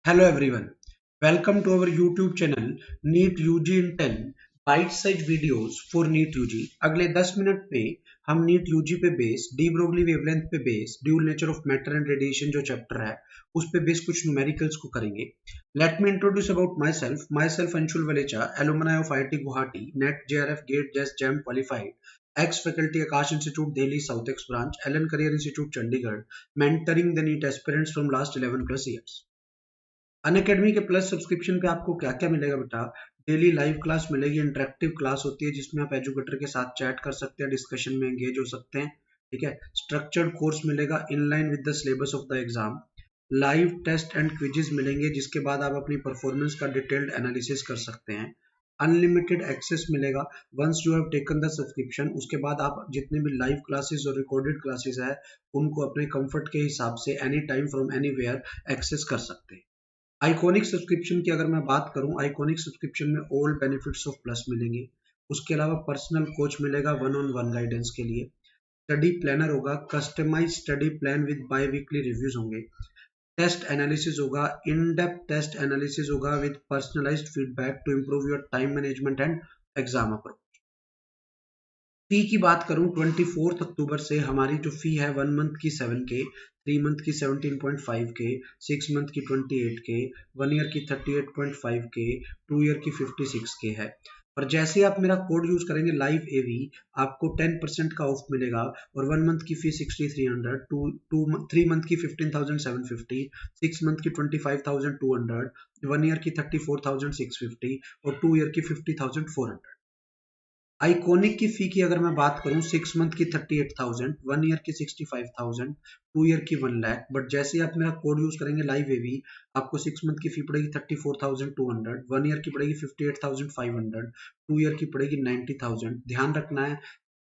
Hello everyone, welcome to our YouTube channel NEET UG in 10 bite size videos for NEET UG. अगले 10 minute पे हम NEET UG पे base de Broglie wavelength पे base dual nature of matter and radiation जो chapter है उस पे base कुछ न्यूमेरिकल्स को करेंगे। Let me introduce about myself Anshul Walecha, alumni of IIT Guwahati, NET JRF GATE JEST JAM qualified, ex faculty Aakash institute Delhi south ex branch, Allen career institute Chandigarh, mentoring the NEET aspirants from last 11+ years. Unacademy के plus subscription पे आपको क्या क्या मिलेगा बेटा? Daily live class मिलेगी, interactive class होती है जिसमें आप एजुकेटर के साथ चैट कर सकते हैं, डिस्कशन में एंगेज हो सकते हैं। ठीक है, स्ट्रक्चर्ड कोर्स मिलेगा in line with the syllabus of the exam. Live test and quizzes मिलेंगे जिसके बाद आप अपनी परफॉर्मेंस का डिटेल्ड एनालिसिस कर सकते हैं। अनलिमिटेड एक्सेस मिलेगा once you have taken the subscription. उसके बाद आप जितने भी लाइव क्लासेस और रिकॉर्डेड क्लासेस है उनको अपने कंफर्ट के हिसाब से any time from anywhere access कर सकते हैं। आइकॉनिक सब्सक्रिप्शन की अगर मैं बात करूं, आइकॉनिक सब्सक्रिप्शन में ऑल बेनिफिट्स ऑफ प्लस मिलेंगे। उसके अलावा पर्सनल कोच मिलेगा वन ऑन वन गाइडेंस के लिए। स्टडी प्लानर होगा, customise study plan with bi weekly reviews होंगे। टेस्ट एनालिसिस होगा, इन डेप्थ टेस्ट एनालिसिस होगा with personalised feedback to improve your time management and exam approach. Fee की बात करूं, 24 अक्टूबर से हमारी जो फी है 1 मंथ की 7K, 3 मंथ की 17.5K, 6 मंथ की 28K, 1 ईयर की 38.5K, 2 ईयर की 56K है। और जैसे आप मेरा कोड यूज करेंगे लाइव एवी, आपको 10% का ऑफ मिलेगा और 1 मंथ की फी 6300, 3 मंथ की 15,750, 6 मंथ की 25,200, 1 ईयर की 34,650 और 2 ईयर की 50,400। आइकॉनिक की फी की अगर मैं बात करूं, 6 मंथ की 38,000, 1 ईयर की 65,000, 2 ईयर की 1 लाख। बट जैसे ही आप मेरा कोड यूज करेंगे लाइव एवी, आपको 6 मंथ की फी पड़ेगी 34,200, 1 ईयर की पड़ेगी 58,500, 2 ईयर की पड़ेगी 90,000। ध्यान रखना है,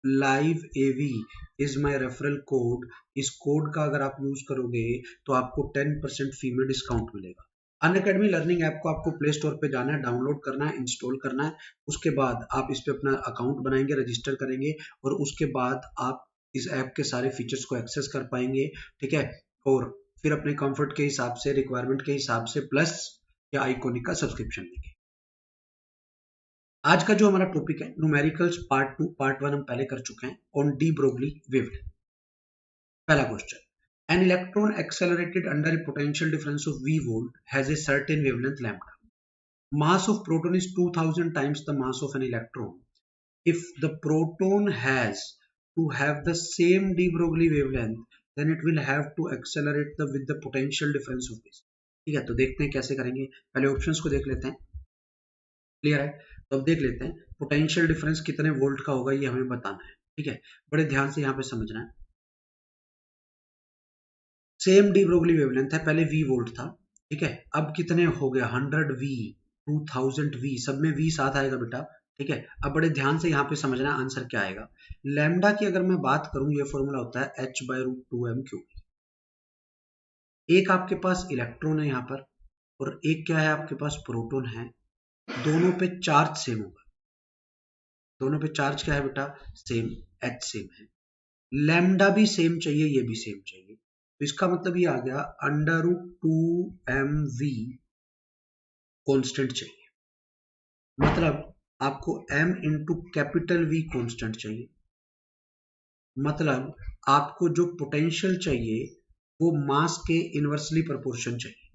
live AV is my referral code. इस कोड का अगर आप यूज करोगे तो आपको 10% फी में डिस्काउंट मिलेगा। अनअकैडमी लर्निंग ऐप को आपको प्ले स्टोर पे जाना है, डाउनलोड करना है, इंस्टॉल करना है। उसके बाद आप इस पे अपना अकाउंट बनाएंगे, रजिस्टर करेंगे और उसके बाद आप इस ऐप के सारे फीचर्स को एक्सेस कर पाएंगे। ठीक है, और फिर अपने कंफर्ट के हिसाब से, रिक्वायरमेंट के हिसाब से प्लस या आइकॉनिक का सब्सक्रिप्शन लेंगे। आज का जो हमारा टॉपिक है न्यूमेरिकल्स पार्ट 2, पार्ट 1 हम पहले कर चुके हैं ऑन डी ब्रोगली वेवलेंथ। पहला question, an electron accelerated under a potential difference of v volt has a certain wavelength lambda. Mass of proton is 2000 times the mass of an electron. If the proton has to have the same de Broglie wavelength, then it will have to accelerate with the potential difference of this. ठीक है, तो देखते हैं कैसे करेंगे। पहले options को देख लेते हैं। क्लियर है, तो अब देख लेते हैं पोटेंशियल डिफरेंस कितने वोल्ट का होगा ये हमें बताना है। ठीक है, बड़े ध्यान से यहाँ पे समझना है। सेम डी ब्रोगली वेवलेंथ है, पहले v वोल्ट था। ठीक है, अब कितने हो गया 100v, 2000v, सब में v साथ आएगा बेटा। ठीक है, अब बड़े ध्यान से यहाँ पे समझना आंसर क्या आएगा। लैम्डा की अगर मैं बात करूं, ये फॉर्मूला होता है h/√2m³। एक आपके पास इलेक्ट्रॉन है यहाँ पर और एक क्या है आपके पास प्रोटॉन है। दोनों पे चार्ज सेम होगा, दोनों पे चार्ज क्या है बेटा, सेम, h सेम है। लैम्डा भी सेम चाहिए, ये भी सेम चाहिए, तो इसका मतलब ये आ गया √2mv कांस्टेंट चाहिए। मतलब आपको m into capital V constant चाहिए। मतलब आपको जो पोटेंशियल चाहिए वो मास के इनवर्सली प्रोपोर्शन चाहिए।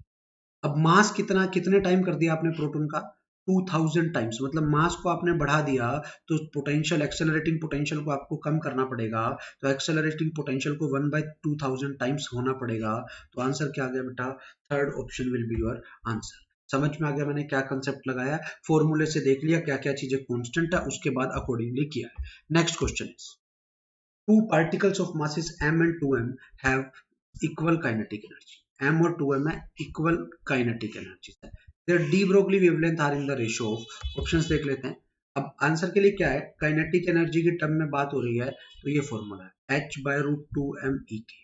अब मास कितना, कितने टाइम कर दिया आपने प्रोटॉन का, 2000 टाइम्स। मतलब मास को आपने बढ़ा दिया तो पोटेंशियल, एक्सेलरेटिंग पोटेंशियल को आपको कम करना पड़ेगा। तो एक्सेलरेटिंग पोटेंशियल को 1/2000 टाइम्स होना पड़ेगा। तो आंसर क्या आ गया बेटा, third option will be your answer. समझ में आ गया मैंने क्या कंसेप्ट लगाया, फॉर्मूले से देख लिया क्या क्या चीजें कांस्टेंट है, उसके बाद अकॉर्डिंगली किया है। Next question is, two particles of masses m and 2m have equal kinetic energy. m और 2m है इक्वल काइनेटिक एनर्जी है। Their de Broglie wavelength are in the ratio of, options देख लेते हैं। अब आंसर के लिए क्या है, काइनेटिक एनर्जी की टर्म में बात हो रही है तो ये फॉर्मूला है h/√2mE के।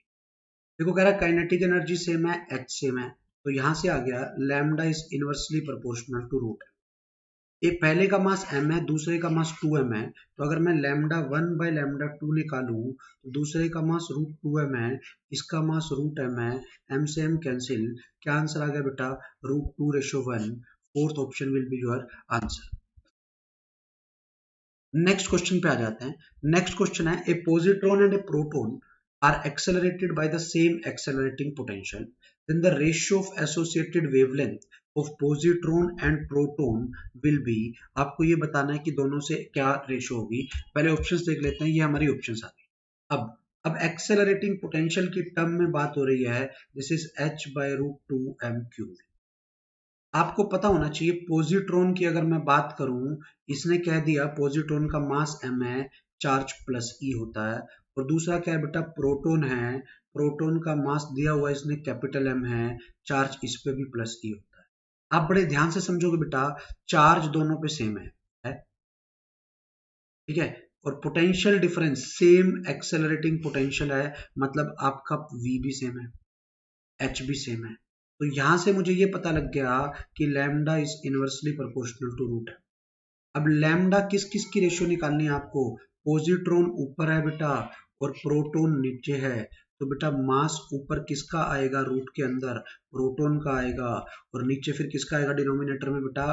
देखो कह रहा है काइनेटिक एनर्जी सेम है, h सेम है, तो यहां से आ गया lambda is inversely proportional to root. एक पहले का मास m है, दूसरे का मास 2m है, तो अगर मैं लैम्डा 1/λ2 निकालूं तो दूसरे का मास √2m है, इसका मास √m है, m से m कैंसिल, क्या आंसर आ गया बेटा? √2:1। Fourth option will be your answer. Next question पे आ जाते हैं। नेक्स्ट क्वेश्चन है, a positron and a proton are accelerated by the same accelerating potential, then the ratio of associated wavelength of positron and proton will be, आपको ये बताना है कि दोनों से क्या रेशियो होगी। पहले ऑप्शंस देख लेते हैं, ये हमारी ऑप्शंस आ गई। अब एक्सेलरेटिंग पोटेंशियल की टर्म में बात हो रही है, दिस इज h/√2m³। आपको पता होना चाहिए पॉजिट्रॉन की अगर मैं बात करूं, इसने कह दिया पॉजिट्रॉन का मास m है, चार्ज प्लस e होता है, और दूसरा क्या है बेटा? प्रोटॉन है, प्रोटॉन का मास दिया हुआ है इसने कैपिटल M है, चार्ज इस पे भी प्लस e होता है। आप बड़े ध्यान से समझोगे बेटा, चार्ज दोनों पे सेम है? ठीक है, और potential difference same accelerating potential है, मतलब आपका v भी सेम है, h भी सेम है। तो यहां से मुझे ये पता लग गया कि lambda is inversely proportional to root है। अब लैम्डा किस किस की रेशियो निकालनी है आपको? पॉजिट्रॉन ऊपर है बेटा और प्रोटॉन नीचे है, तो बेटा मास ऊपर किसका आएगा? रूट के अंदर प्रोटॉन का आएगा, और नीचे फिर किसका आएगा डिनोमिनेटर में बेटा?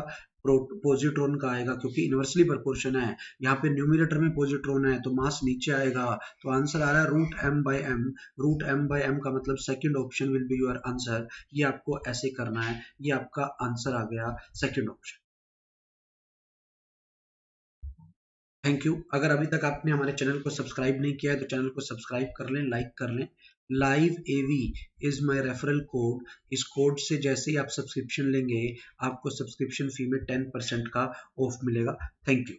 पॉजिट्रॉन का आएगा, क्योंकि इनवर्सली प्रोपोर्शन है। यहाँ पे न्यूमिनेटर में पॉजिट्रॉन है तो मास नीचे आएगा, तो आंसर आ रहा है √m/m। √m/m का मतलब second option will be your answer. ये आपको ऐसे करना है, ये आपका आंसर आ गया सेकंड ऑप्शन। Thank you. अगर अभी तक आपने हमारे चैनल को सब्सक्राइब नहीं किया है तो चैनल को सब्सक्राइब कर लें, लाइक कर लें। Live AV is my referral code. इस कोड से जैसे ही आप सब्सक्रिप्शन लेंगे, आपको सब्सक्रिप्शन फी में 10% का ऑफ मिलेगा। Thank you.